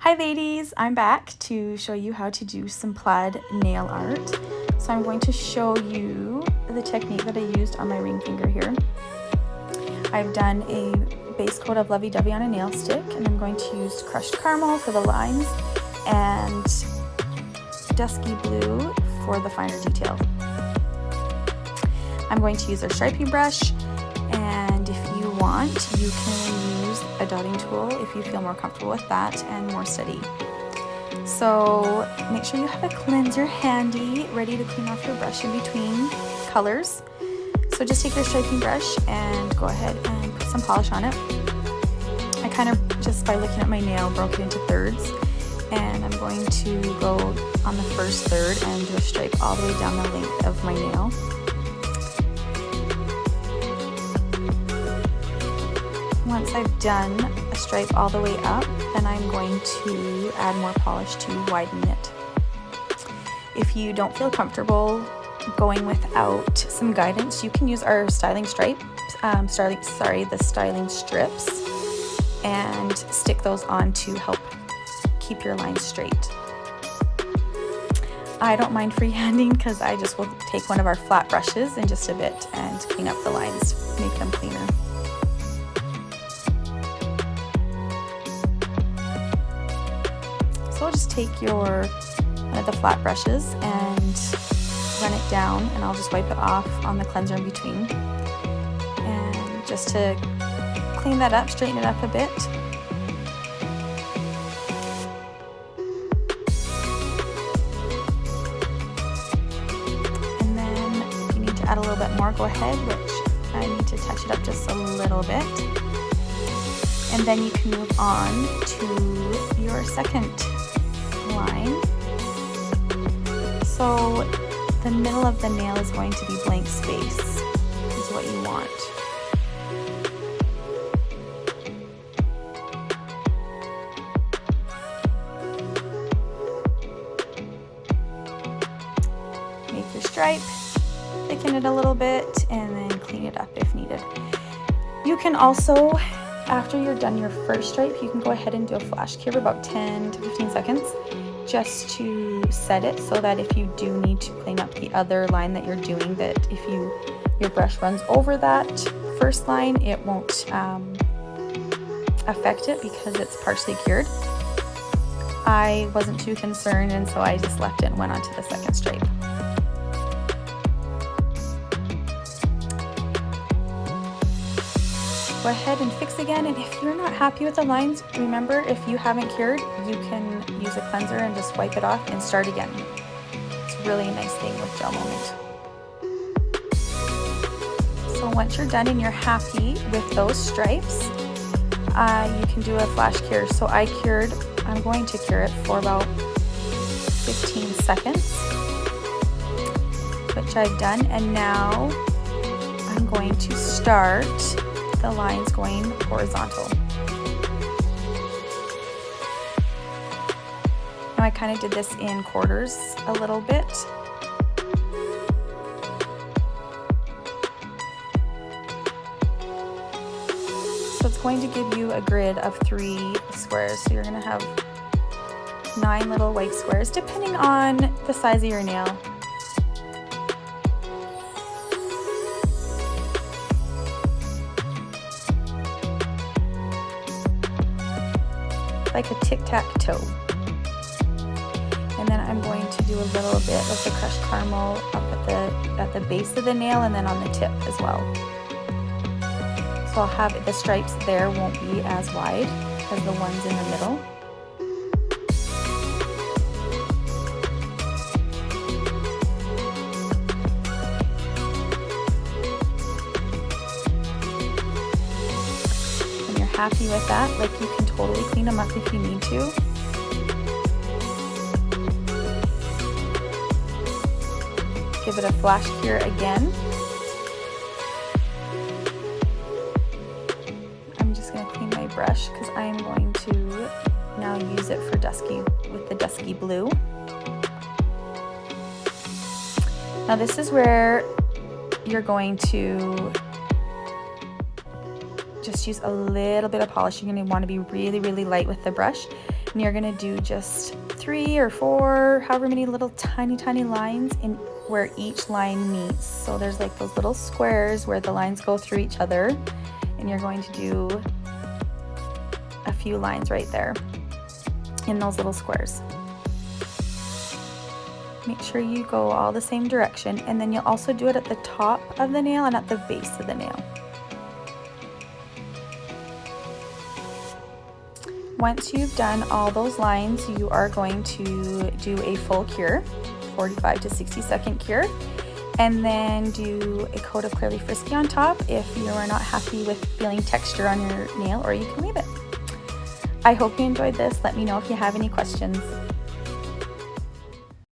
Hi ladies, I'm back to show you how to do some plaid nail art. So I'm going to show you the technique that I used on my ring finger here. I've done a base coat of lovey-dovey on a nail stick, and I'm going to use crushed caramel for the lines and dusky blue for the finer detail. I'm going to use a striping brush, and if you want, you can use a dotting tool if you feel more comfortable with that and more steady. So make sure you have a cleanser handy, ready to clean off your brush in between colors. So just take your striping brush and go ahead and put some polish on it. I kind of, just by looking at my nail, broke it into thirds, and I'm going to go on the first third and do a stripe all the way down the length of my nail. Once I've done a stripe all the way up, then I'm going to add more polish to widen it. If you don't feel comfortable going without some guidance, you can use our styling stripe, the styling strips, and stick those on to help keep your lines straight. I don't mind freehanding because I just will take one of our flat brushes in just a bit and clean up the lines, make them cleaner. So I'll just take one of the flat brushes and run it down, and I'll just wipe it off on the cleanser in between. And just to clean that up, straighten it up a bit. And then if you need to add a little bit more, go ahead, which I need to touch it up just a little bit. And then you can move on to your second line. So the middle of the nail is going to be blank space, is what you want. Make your stripe, thicken it a little bit, and then clean it up if needed. You can also, after you're done your first stripe, you can go ahead and do a flash cure of about 10 to 15 seconds just to set it, so that if you do need to clean up the other line that you're doing, that if your brush runs over that first line, it won't affect it because it's partially cured. I wasn't too concerned, and so I just left it and went on to the second stripe. Go ahead and fix again, and if you're not happy with the lines, remember, if you haven't cured, you can use a cleanser and just wipe it off and start again. It's really a nice thing with Gel Moment. So once you're done and you're happy with those stripes, you can do a flash cure. So I'm going to cure it for about 15 seconds, which I've done, and now I'm going to start the lines going horizontal. Now I kind of did this in quarters a little bit. So it's going to give you a grid of 3 squares. So you're going to have 9 little white squares, depending on the size of your nail. Like a tic-tac-toe. And then I'm going to do a little bit of the crushed caramel up at the base of the nail, and then on the tip as well. So I'll have the stripes there won't be as wide as the ones in the middle. Happy with that, like, you can totally clean them up if you need to. Give it a flash cure again. I'm just going to clean my brush because I'm going to now use it for the dusky blue. Now this is where you're going to just use a little bit of polish. You're going to want to be really, really light with the brush, And you're gonna do just 3 or 4, however many little tiny lines in where each line meets. So there's like those little squares where the lines go through each other, and you're going to do a few lines right there in those little squares. Make sure you go all the same direction, and then you'll also do it at the top of the nail and at the base of the nail. Once you've done all those lines, you are going to do a full cure, 45 to 60-second cure, and then do a coat of Clearly Frisky on top if you are not happy with feeling texture on your nail, or you can leave it. I hope you enjoyed this. Let me know if you have any questions.